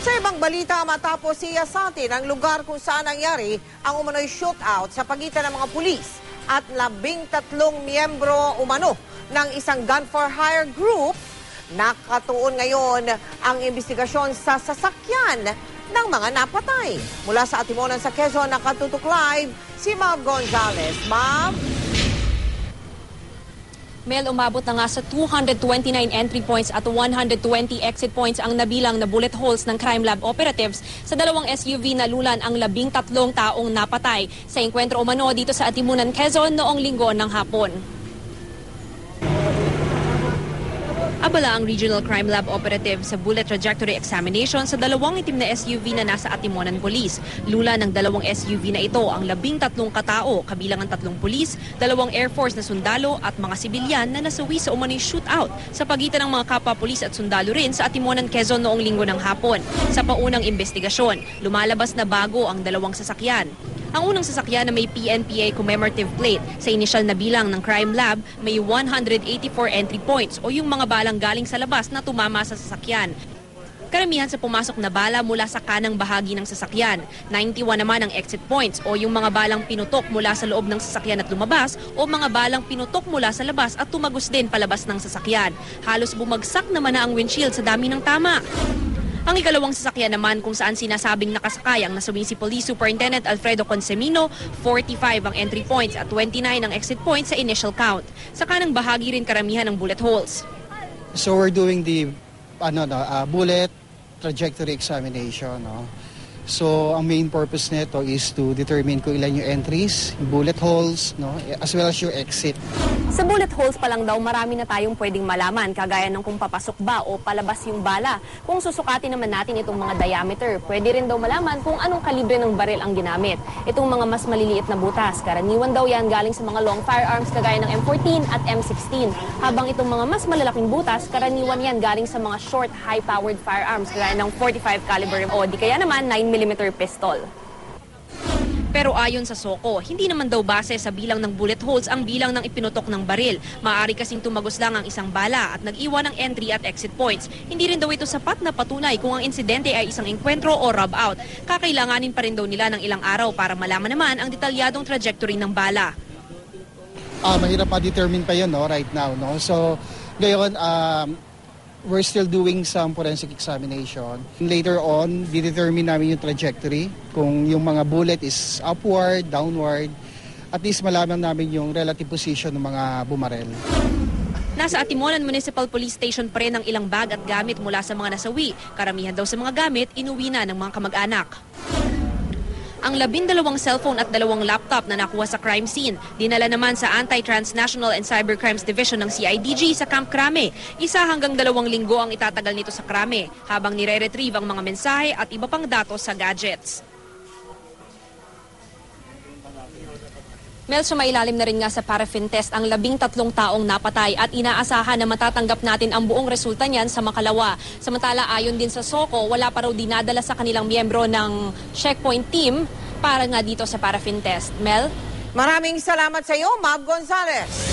Sa ibang balita, matapos siya sa atin ang lugar kung saan nangyari ang umano'y shootout sa pagitan ng mga pulis at 13 miyembro umano ng isang gun for hire group, nakatuon ngayon ang investigasyon sa sasakyan ng mga napatay. Mula sa Atimonan sa Quezon, nakatutok live si Mab Gonzales. Mab? Mel, umabot na nga sa 229 entry points at 120 exit points ang nabilang na bullet holes ng Crime Lab operatives sa dalawang SUV na lulan ang 13 taong napatay sa engkwentro umano dito sa Atimunan, Quezon noong linggo ng hapon. Abala ang Regional Crime Lab operative sa bullet trajectory examination sa dalawang itim na SUV na nasa Atimonan Police. Lula ng dalawang SUV na ito ang 13 katao, kabilang ang 3 pulis, 2 Air Force na sundalo at mga sibilyan na nasawi sa umano'y shootout sa pagitan ng mga kapwa-pulis at sundalo rin sa Atimonan, Quezon noong linggo ng hapon. Sa paunang investigasyon, lumalabas na bago ang dalawang sasakyan. Ang unang sasakyan na may PNPA commemorative plate sa inisyal na bilang ng Crime Lab may 184 entry points o yung mga balang galing sa labas na tumama sa sasakyan. Karamihan sa pumasok na bala mula sa kanang bahagi ng sasakyan. 91 naman ang exit points o yung mga balang pinutok mula sa loob ng sasakyan at lumabas o mga balang pinutok mula sa labas at tumagos din palabas ng sasakyan. Halos bumagsak naman na ang windshield sa dami ng tama. Ang ikalawang sasakyan naman kung saan sinasabing nakasakay ang nasawing si Police Superintendent Alfredo Consemino, 45 ang entry points at 29 ang exit points sa initial count. Sa kanang bahagi rin karamihan ng bullet holes. So we're doing the bullet trajectory examination. No? So ang main purpose nito is to determine kung ilan yung entries, bullet holes, no? As well as yung exit. Sa bullet holes pa lang daw marami na tayong pwedeng malaman, kagaya ng kung papasok ba o palabas yung bala. Kung susukatin naman natin itong mga diameter, pwede rin daw malaman kung anong kalibre ng baril ang ginamit. Itong mga mas maliliit na butas, karaniwan daw yan galing sa mga long firearms kagaya ng M14 at M16. Habang itong mga mas malalaking butas, karaniwan yan galing sa mga short, high-powered firearms kagaya ng 45 caliber o di kaya naman 9mm pistol. Pero ayon sa SOCO, hindi naman daw base sa bilang ng bullet holes ang bilang ng ipinutok ng baril. Maaari kasing tumagos lang ang isang bala at nag-iwan ng entry at exit points. Hindi rin daw ito sapat na patunay kung ang insidente ay isang engkwentro o rob out. Kakailanganin pa rin daw nila ng ilang araw para malaman naman ang detalyadong trajectory ng bala. Mahirap ma-determine pa yun, no, right now. No? So, ngayon, we're still doing some forensic examination. Later on, determine namin yung trajectory. Kung yung mga bullet is upward, downward, at least malaman namin yung relative position ng mga bumarel. Nasa Atimonan Municipal Police Station pa rin ang ilang bag at gamit mula sa mga nasawi. Karamihan daw sa mga gamit, inuwi na ng mga kamag-anak. Ang 12 cellphone at 2 laptop na nakuha sa crime scene, dinala naman sa Anti-Transnational and Cybercrimes Division ng CIDG sa Camp Crame. 1 hanggang 2 linggo ang itatagal nito sa Crame, habang nire-retrieve ang mga mensahe at iba pang datos sa gadgets. Mel, sumailalim na rin nga sa paraffin test ang 13 taong napatay at inaasahan na matatanggap natin ang buong resulta niyan sa Makalawa. Samantala, ayon din sa SOCO, wala pa raw dinadala sa kanilang miyembro ng checkpoint team para nga dito sa paraffin test. Mel? Maraming salamat sa iyo, Mab Gonzales.